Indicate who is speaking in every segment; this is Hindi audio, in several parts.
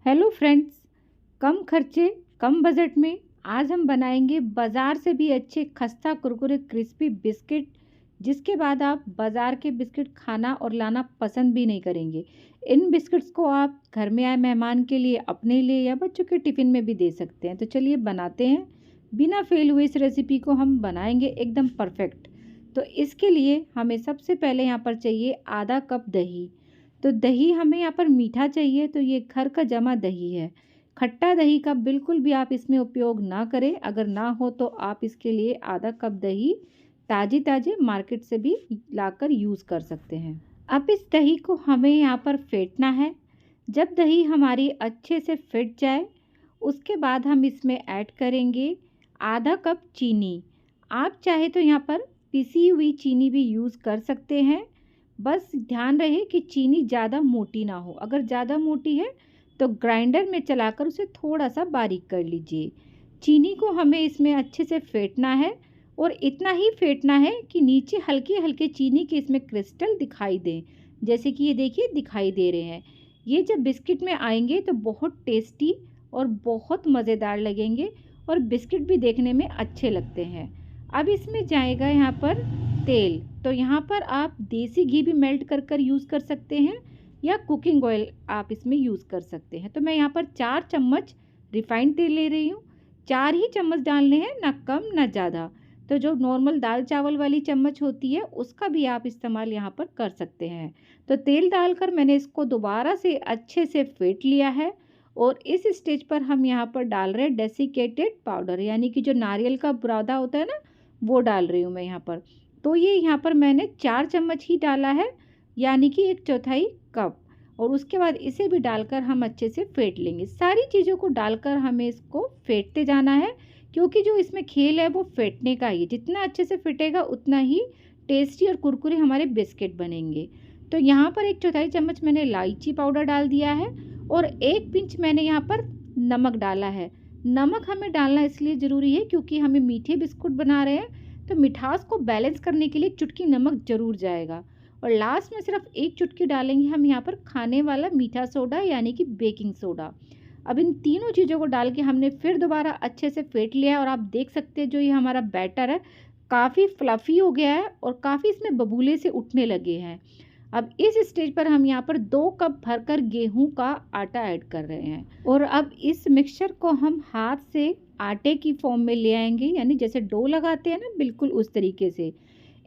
Speaker 1: हेलो फ्रेंड्स, कम खर्चे कम बजट में आज हम बनाएंगे बाज़ार से भी अच्छे खस्ता कुरकुरे क्रिस्पी बिस्किट, जिसके बाद आप बाज़ार के बिस्किट खाना और लाना पसंद भी नहीं करेंगे। इन बिस्किट्स को आप घर में आए मेहमान के लिए, अपने लिए या बच्चों के टिफ़िन में भी दे सकते हैं। तो चलिए बनाते हैं। बिना फेल हुए इस रेसिपी को हम बनाएंगे एकदम परफेक्ट। तो इसके लिए हमें सबसे पहले यहाँ पर चाहिए आधा कप दही। तो दही हमें यहाँ पर मीठा चाहिए, तो ये घर का जमा दही है। खट्टा दही का बिल्कुल भी आप इसमें उपयोग ना करें। अगर ना हो तो आप इसके लिए आधा कप दही ताज़ी ताज़ी मार्केट से भी लाकर यूज़ कर सकते हैं। अब इस दही को हमें यहाँ पर फेंटना है। जब दही हमारी अच्छे से फेंट जाए, उसके बाद हम इसमें ऐड करेंगे आधा कप चीनी। आप चाहे तो यहाँ पर पिसी हुई चीनी भी यूज़ कर सकते हैं। बस ध्यान रहे कि चीनी ज़्यादा मोटी ना हो। अगर ज़्यादा मोटी है तो ग्राइंडर में चलाकर उसे थोड़ा सा बारीक कर लीजिए। चीनी को हमें इसमें अच्छे से फेंटना है और इतना ही फेंटना है कि नीचे हल्के हल्के चीनी के इसमें क्रिस्टल दिखाई दें, जैसे कि ये देखिए दिखाई दे रहे हैं। ये जब बिस्किट में आएंगे तो बहुत टेस्टी और बहुत मज़ेदार लगेंगे और बिस्किट भी देखने में अच्छे लगते हैं। अब इसमें जाएगा यहाँ पर तेल। तो यहाँ पर आप देसी घी भी मेल्ट कर कर यूज़ कर सकते हैं या कुकिंग ऑयल आप इसमें यूज़ कर सकते हैं। तो मैं यहाँ पर 4 चम्मच रिफाइंड तेल ले रही हूँ। 4 ही चम्मच डालने हैं, ना कम ना ज़्यादा। तो जो नॉर्मल दाल चावल वाली चम्मच होती है उसका भी आप इस्तेमाल यहाँ पर कर सकते हैं। तो तेल डालकर मैंने इसको दोबारा से अच्छे से फेंट लिया है और इस स्टेज पर हम यहाँ पर डाल रहे हैं डेसिकेटेड पाउडर, यानी कि जो नारियल का बुरादा होता है ना, वो डाल रही हूँ मैं यहाँ पर। तो ये यहाँ पर मैंने 4 चम्मच ही डाला है, यानी कि 1/4 कप। और उसके बाद इसे भी डालकर हम अच्छे से फेंट लेंगे। सारी चीज़ों को डालकर हमें इसको फेंटते जाना है, क्योंकि जो इसमें खेल है वो फेंटने का ही है। जितना अच्छे से फेंटेगा उतना ही टेस्टी और कुरकुरे हमारे बिस्किट बनेंगे। तो यहाँ पर 1/4 चम्मच मैंने इलायची पाउडर डाल दिया है और 1 पिंच मैंने यहाँ पर नमक डाला है। नमक हमें डालना इसलिए ज़रूरी है क्योंकि हमें मीठे बिस्कुट बना रहे हैं, तो मिठास को बैलेंस करने के लिए चुटकी नमक ज़रूर जाएगा। और लास्ट में सिर्फ 1 चुटकी डालेंगे हम यहाँ पर खाने वाला मीठा सोडा, यानी कि बेकिंग सोडा। अब इन तीनों चीज़ों को डाल के हमने फिर दोबारा अच्छे से फेंट लिया है और आप देख सकते हैं जो ये हमारा बैटर है काफ़ी फ्लफ़ी हो गया है और काफ़ी इसमें बबूले से उठने लगे हैं। अब इस स्टेज पर हम यहाँ पर 2 कप भरकर गेहूं का आटा ऐड कर रहे हैं और अब इस मिक्सचर को हम हाथ से आटे की फॉर्म में ले आएंगे, यानी जैसे डो लगाते हैं ना, बिल्कुल उस तरीके से।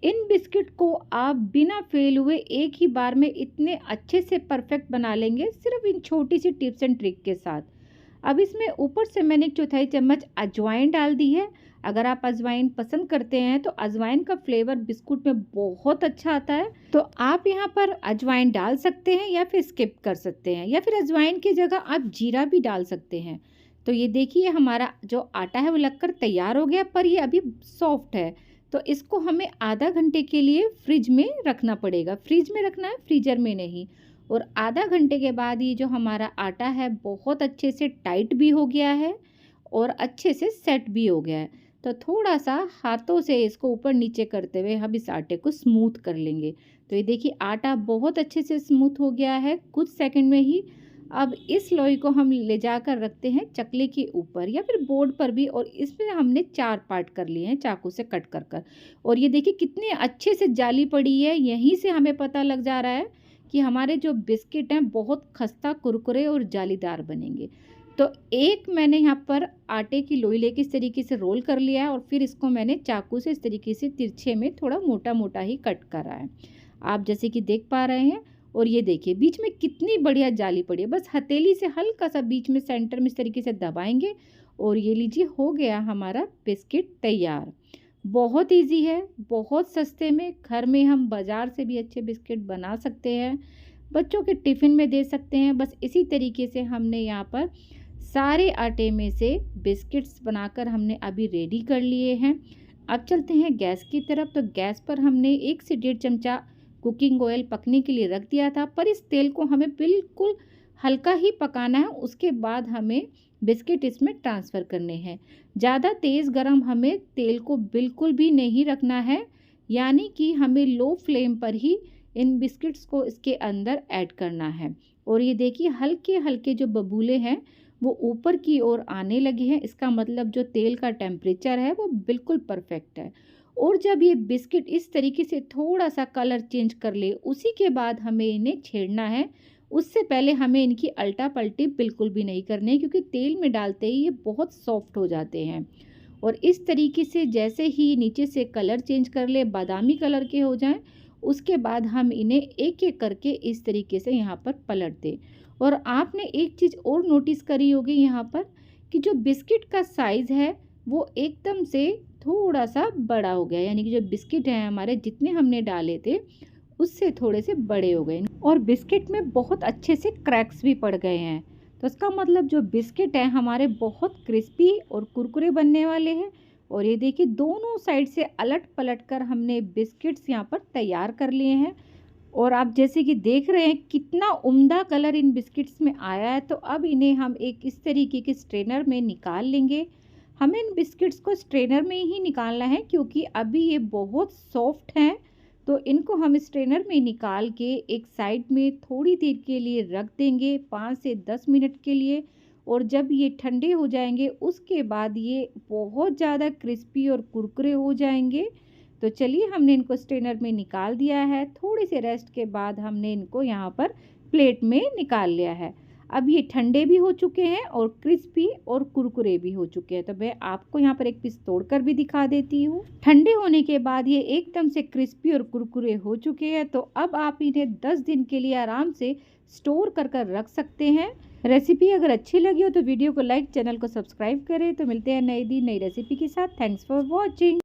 Speaker 1: इन बिस्किट को आप बिना फेल हुए एक ही बार में इतने अच्छे से परफेक्ट बना लेंगे, सिर्फ इन छोटी सी टिप्स एंड ट्रिक के साथ। अब इसमें ऊपर से मैंने 1/4 चम्मच अजवाइन डाल दी है। अगर आप अजवाइन पसंद करते हैं तो अजवाइन का फ्लेवर बिस्कुट में बहुत अच्छा आता है, तो आप यहाँ पर अजवाइन डाल सकते हैं या फिर स्किप कर सकते हैं, या फिर अजवाइन की जगह आप जीरा भी डाल सकते हैं। तो ये देखिए हमारा जो आटा है वो लगकर तैयार हो गया, पर ये अभी सॉफ्ट है। तो इसको हमें आधा घंटे के लिए फ्रिज में रखना पड़ेगा। फ्रिज में रखना है, फ्रीजर में नहीं। और आधा घंटे के बाद ये जो हमारा आटा है बहुत अच्छे से टाइट भी हो गया है और अच्छे से सेट भी हो गया है। तो थोड़ा सा हाथों से इसको ऊपर नीचे करते हुए हम इस आटे को स्मूथ कर लेंगे। तो ये देखिए आटा बहुत अच्छे से स्मूथ हो गया है कुछ सेकंड में ही। अब इस लोई को हम ले जाकर रखते हैं चकले के ऊपर या फिर बोर्ड पर भी, और इसमें हमने 4 पार्ट कर लिए हैं चाकू से कट कर कर। और ये देखिए कितने अच्छे से जाली पड़ी है। यहीं से हमें पता लग जा रहा है कि हमारे जो बिस्किट हैं बहुत खस्ता कुरकुरे और जालीदार बनेंगे। तो एक मैंने यहाँ पर आटे की लोई लेके इस तरीके से रोल कर लिया है और फिर इसको मैंने चाकू से इस तरीके से तिरछे में थोड़ा मोटा मोटा ही कट करा है, आप जैसे कि देख पा रहे हैं। और ये देखिए बीच में कितनी बढ़िया जाली पड़ी है। बस हथेली से हल्का सा बीच में सेंटर में इस तरीके से दबाएंगे और ये लीजिए हो गया हमारा बिस्किट तैयार। बहुत इजी है, बहुत सस्ते में घर में हम बाज़ार से भी अच्छे बिस्किट बना सकते हैं, बच्चों के टिफ़िन में दे सकते हैं। बस इसी तरीके से हमने यहाँ पर सारे आटे में से बिस्किट्स बनाकर हमने अभी रेडी कर लिए हैं। अब चलते हैं गैस की तरफ। तो गैस पर हमने 1 से 1.5 चमचा कुकिंग ऑयल पकने के लिए रख दिया था, पर इस तेल को हमें बिल्कुल हल्का ही पकाना है। उसके बाद हमें बिस्किट इसमें ट्रांसफ़र करने हैं। ज़्यादा तेज़ गरम हमें तेल को बिल्कुल भी नहीं रखना है, यानी कि हमें लो फ्लेम पर ही इन बिस्किट्स को इसके अंदर ऐड करना है। और ये देखिए हल्के हल्के जो बबूले हैं वो ऊपर की ओर आने लगे हैं। इसका मतलब जो तेल का टेम्परेचर है वो बिल्कुल परफेक्ट है। और जब ये बिस्किट इस तरीके से थोड़ा सा कलर चेंज कर ले, उसी के बाद हमें इन्हें छेड़ना है। उससे पहले हमें इनकी अल्टा पलटी बिल्कुल भी नहीं करनी है, क्योंकि तेल में डालते ही ये बहुत सॉफ्ट हो जाते हैं। और इस तरीके से जैसे ही नीचे से कलर चेंज कर ले, बादामी कलर के हो जाएं, उसके बाद हम इन्हें एक एक करके इस तरीके से यहाँ पर पलट दें। और आपने एक चीज़ और नोटिस करी होगी यहाँ पर, कि जो बिस्किट का साइज़ है वो एकदम से थोड़ा सा बड़ा हो गया, यानी कि जो बिस्किट हैं हमारे जितने हमने डाले थे उससे थोड़े से बड़े हो गए, और बिस्किट में बहुत अच्छे से क्रैक्स भी पड़ गए हैं। तो इसका मतलब जो बिस्किट हैं हमारे बहुत क्रिस्पी और कुरकुरे बनने वाले हैं। और ये देखिए दोनों साइड से अलट पलट कर हमने बिस्किट्स यहाँ पर तैयार कर लिए हैं। और आप जैसे कि देख रहे हैं कितना उम्दा कलर इन बिस्किट्स में आया है। तो अब इन्हें हम एक इस तरीके के स्ट्रेनर में निकाल लेंगे। हमें इन बिस्किट्स को स्ट्रेनर में ही निकालना है, क्योंकि अभी ये बहुत सॉफ्ट हैं। तो इनको हम स्ट्रेनर में निकाल के एक साइड में थोड़ी देर के लिए रख देंगे, 5 से 10 मिनट के लिए। और जब ये ठंडे हो जाएंगे उसके बाद ये बहुत ज़्यादा क्रिस्पी और कुरकुरे हो जाएंगे। तो चलिए हमने इनको स्ट्रेनर में निकाल दिया है। थोड़ी से रेस्ट के बाद हमने इनको यहाँ पर प्लेट में निकाल लिया है। अब ये ठंडे भी हो चुके हैं और क्रिस्पी और कुरकुरे भी हो चुके हैं। तो मैं आपको यहाँ पर एक पीस तोड़कर भी दिखा देती हूँ। ठंडे होने के बाद ये एकदम से क्रिस्पी और कुरकुरे हो चुके हैं। तो अब आप इन्हें 10 दिन के लिए आराम से स्टोर कर रख सकते हैं। रेसिपी अगर अच्छी लगी हो तो वीडियो को लाइक, चैनल को सब्सक्राइब करें। तो मिलते हैं नई रेसिपी के साथ। Thanks for watching.